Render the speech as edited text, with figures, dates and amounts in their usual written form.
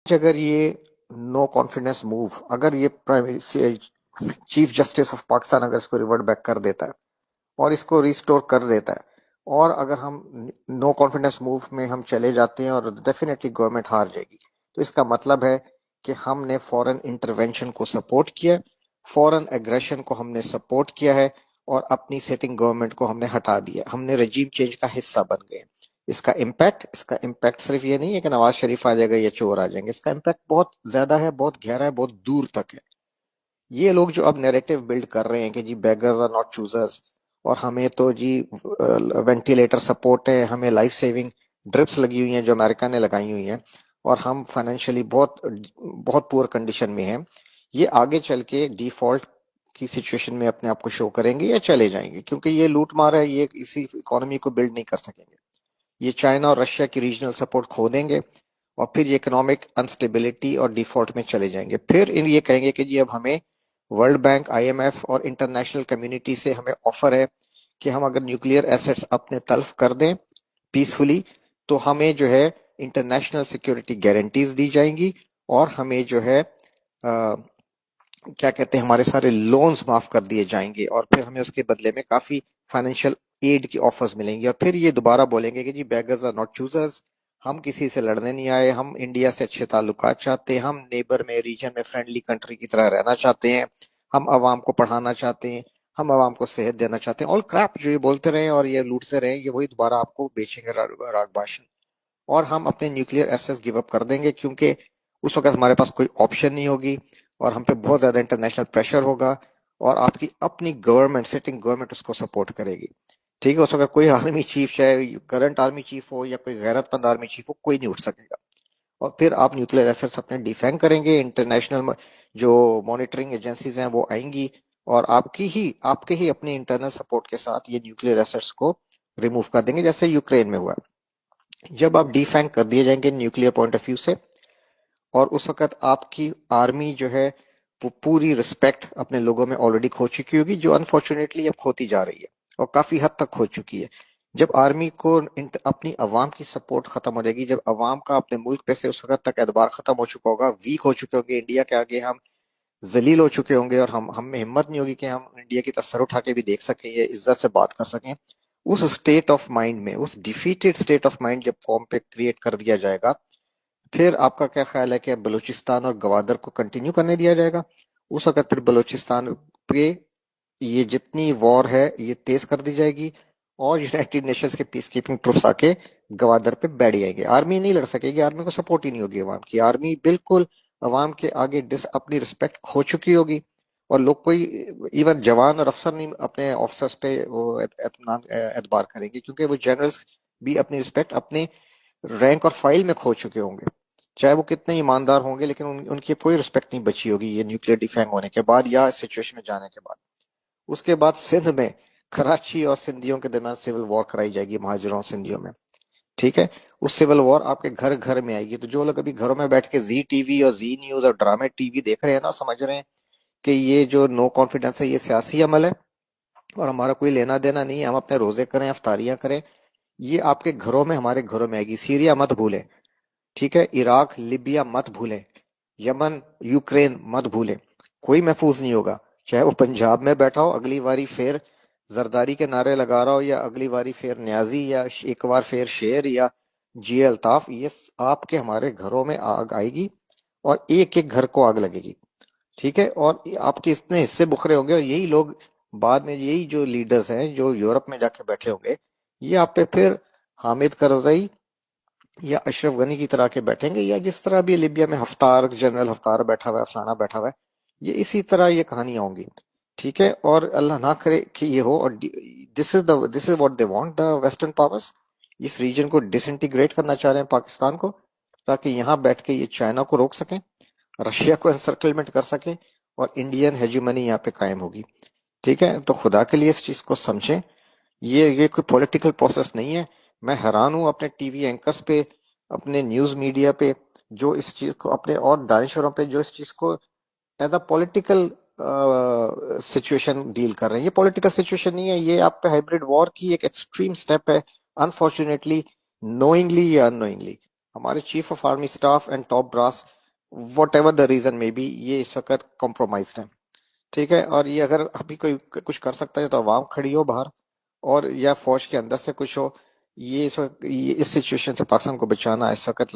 اگر یہ no confidence move, اگر یہ چیف جسٹس آف پاکستان اگر اس کو ریورٹ بیک کر دیتا ہے اور اس کو ریسٹور کر دیتا ہے، اور اگر ہم نو کانفیڈنس موو میں ہم چلے جاتے ہیں اور ڈیفینیٹلی گورنمنٹ ہار جائے گی، تو اس کا مطلب ہے کہ ہم نے فورن انٹرونشن کو سپورٹ کیا، فورن ایگریشن کو ہم نے سپورٹ کیا ہے، اور اپنی سیٹنگ گورنمنٹ کو ہم نے ہٹا دیا، ہم نے رجیم چینج کا حصہ بن گئے۔ اس کا امپیکٹ صرف یہ نہیں ہے کہ نواز شریف آ جائے گا یا چور آ جائیں گے، اس کا امپیکٹ بہت زیادہ ہے، بہت گہرا ہے، بہت دور تک ہے۔ یہ لوگ جو اب نیریٹو بلڈ کر رہے ہیں کہ جی بیگرز آر ناٹ چوزرز، اور ہمیں تو جی وینٹیلیٹر سپورٹ ہے، ہمیں لائف سیونگ ڈرپس لگی ہوئی ہیں جو امریکہ نے لگائی ہوئی ہیں، اور ہم فائنینشلی بہت بہت پور کنڈیشن میں ہیں، یہ آگے چل کے ڈیفالٹ کی سچویشن میں اپنے آپ کو شو کریں گے یا چلے جائیں گے، کیونکہ یہ لوٹ مار ہے، یہ اسی اکانومی کو بلڈ نہیں کر سکیں گے۔ یہ چائنا اور رشیا کی ریجنل سپورٹ کھو دیں گے، اور پھر یہ اکنامک انسٹیبلٹی اور ڈیفالٹ میں چلے جائیں گے۔ پھر یہ کہیں گے کہ جی اب ہمیں world bank, I M F اور انٹرنیشنل کمیونٹی سے ہمیں آفر ہے کہ ہم اگر نیوکلیئر ایسٹس اپنے تلف کر دیں پیسفلی، تو ہمیں جو ہے انٹرنیشنل سیکورٹی گارنٹیز دی جائیں گی، اور ہمیں جو ہے کیا کہتے ہیں ہمارے سارے لونز معاف کر دیے جائیں گے، اور پھر ہمیں اس کے بدلے میں کافی فائنینشیل ایڈ کی آفرز ملیں گی، اور پھر یہ دوبارہ بولیں گے کہ جی بیگرز آر ناٹ چوزرز، ہم کسی سے لڑنے نہیں آئے، ہم انڈیا سے اچھے تعلقات چاہتے ہیں، ہم نیبر میں ریجن میں فرینڈلی کنٹری کی طرح رہنا چاہتے ہیں، ہم عوام کو پڑھانا چاہتے ہیں، ہم عوام کو صحت دینا چاہتے ہیں، آل کریپ جو یہ بولتے رہے اور یہ لوٹتے رہے، یہ وہی دوبارہ آپ کو بیچیں گے راگ باشن۔ اور ہم اپنے نیوکلیئر ایسس گیو اپ کر دیں گے، کیونکہ اس وقت ہمارے پاس کوئی آپشن نہیں ہوگی، اور ہم پہ بہت زیادہ انٹرنیشنل پریشر ہوگا، اور آپ کی اپنی گورنمنٹ، سٹنگ گورنمنٹ اس کو سپورٹ کرے گی۔ ٹھیک ہے، اس وقت کوئی آرمی چیف، چاہے کرنٹ آرمی چیف ہو یا کوئی غیرت مند آرمی چیف ہو، کوئی نہیں اٹھ سکے گا، اور پھر آپ نیوکلیئر ایسٹس اپنے ڈیفینگ کریں گے، انٹرنیشنل جو مانیٹرنگ ایجنسیز ہیں وہ آئیں گی، اور آپ کے ہی اپنے انٹرنل سپورٹ کے ساتھ یہ نیوکلیئر ایسٹس کو ریموو کر دیں گے، جیسے یوکرین میں ہوا۔ جب آپ ڈیفینگ کر دیے جائیں گے نیوکلیئر پوائنٹ آف ویو سے، اور اس وقت آپ کی آرمی جو ہے وہ پوری رسپیکٹ اپنے لوگوں میں آلریڈی کھو چکی ہوگی، جو انفارچونیٹلی اب کھوتی جا رہی ہے اور کافی حد تک کھو چکی ہے۔ جب آرمی کو اپنی عوام کی سپورٹ ختم ہو جائے گی، جب عوام کا اپنے ملک پہ سے اس وقت تک اعتبار ختم ہو چکا ہوگا، ویک ہو چکے ہوں گے، انڈیا کے آگے ہم ذلیل ہو چکے ہوں گے، اور ہم میں ہمت نہیں ہوگی کہ ہم انڈیا کی طرف سر اٹھا کے بھی دیکھ سکیں یا عزت سے بات کر سکیں، اس اسٹیٹ آف مائنڈ میں، اس ڈیفیٹڈ اسٹیٹ آف مائنڈ جب قوم پہ کریٹ کر دیا جائے گا، پھر آپ کا کیا خیال ہے کہ بلوچستان اور گوادر کو کنٹینیو کرنے دیا جائے گا؟ اس وقت پھر بلوچستان پہ یہ جتنی وار ہے یہ تیز کر دی جائے گی، اور یونائٹڈ نیشنز کے پیس کیپنگ ٹروپس آ کے گوادر پہ بیٹھ جائیں گے۔ آرمی نہیں لڑ سکے گی، آرمی کو سپورٹ ہی نہیں ہوگی عوام کی، آرمی بالکل عوام کے آگے اپنی رسپیکٹ کھو چکی ہوگی، اور لوگ کوئی ایون جوان اور افسر نہیں اپنے آفیسرز پہ وہ اعتبار کریں گے، کیونکہ وہ جنرلز بھی اپنی رسپیکٹ اپنے رینک اور فائل میں کھو چکے ہوں گے، چاہے وہ کتنے ایماندار ہوں گے، لیکن ان کی کوئی رسپیکٹ نہیں بچی ہوگی یہ نیوکلیئر ڈیفینگ ہونے کے بعد یا سچویشن میں جانے کے بعد۔ اس کے بعد سندھ میں کراچی اور سندھیوں کے درمیان سول وار کرائی جائے گی، مہاجروں اور سندھیوں میں۔ ٹھیک ہے، اس سول وار آپ کے گھر گھر میں آئے گی، تو جو لوگ ابھی گھروں میں بیٹھ کے زی ٹی وی اور زی نیوز اور ڈرامے ٹی وی دیکھ رہے ہیں نا، سمجھ رہے ہیں کہ یہ جو نو کانفیڈنس ہے یہ سیاسی عمل ہے اور ہمارا کوئی لینا دینا نہیں ہے، ہم اپنے روزے کریں، افطاریاں کریں، یہ آپ کے گھروں میں، ہمارے گھروں میں آئے گی۔ سیریا مت بھولیں، ٹھیک ہے، عراق، لیبیا مت بھولیں، یمن، یوکرین مت بھولیں، کوئی محفوظ نہیں ہوگا، چاہے وہ پنجاب میں بیٹھا ہو اگلی باری پھر زرداری کے نعرے لگا رہا ہو، یا اگلی باری پھر نیازی، یا ایک بار پھر شیر، یا جی الطاف، یہ آپ کے ہمارے گھروں میں آگ آئے گی، اور ایک ایک گھر کو آگ لگے گی۔ ٹھیک ہے، اور آپ کے اتنے حصے بکھرے ہوں گے، اور یہی لوگ بعد میں، یہی جو لیڈرز ہیں جو یورپ میں جا کے بیٹھے ہوں گے، یہ آپ پہ پھر حامد کرزئی یا اشرف غنی کی طرح کے بیٹھیں گے، یا جس طرح بھی لیبیا میں ہفتار، جنرل ہفتار بیٹھا ہوا ہے، فلانا بیٹھا ہوا ہے، یہ اسی طرح یہ کہانیاں ہوں گی۔ ٹھیک ہے، اور اللہ نہ کرے کہ یہ ہو، اور this is what they want the western powers, اس ریجن کو ڈس انٹیگریٹ کرنا چاہ رہے ہیں پاکستان کو، تاکہ یہاں بیٹھ کے یہ چائنا کو روک سکیں، رشیا کو انسرکلمنٹ کر سکیں، اور انڈین ہیجیمنی یہاں پہ قائم ہوگی۔ ٹھیک ہے، تو خدا کے لیے اس چیز کو سمجھیں، یہ کوئی پولیٹیکل پروسیس نہیں ہے۔ میں حیران ہوں اپنے ٹی وی اینکرز پہ، اپنے نیوز میڈیا پہ، جو اس چیز کو اپنے، اور دانشوروں پہ جو اس چیز کو as a political situation deal کر رہے ہیں۔ یہ پولیٹیکل سچویشن نہیں ہے، یہ آپ پہ ہائبرڈ وار کی ایک ایکسٹریم سٹیپ ہے، انفارچونیٹلی، نوئنگلی یا ان نوئنگلی۔ ہمارے chief of army staff and top brass what ever the reason میں بھی یہ اس وقت کمپرومائزڈ ہے. ٹھیک ہے، اور یہ اگر ابھی کوئی کچھ کر سکتا ہے تو عوام کھڑی ہو باہر، اور یا فوج کے اندر سے کچھ ہو. یہ اس وقت اس سچویشن سے پاکستان کو بچانا اس وقت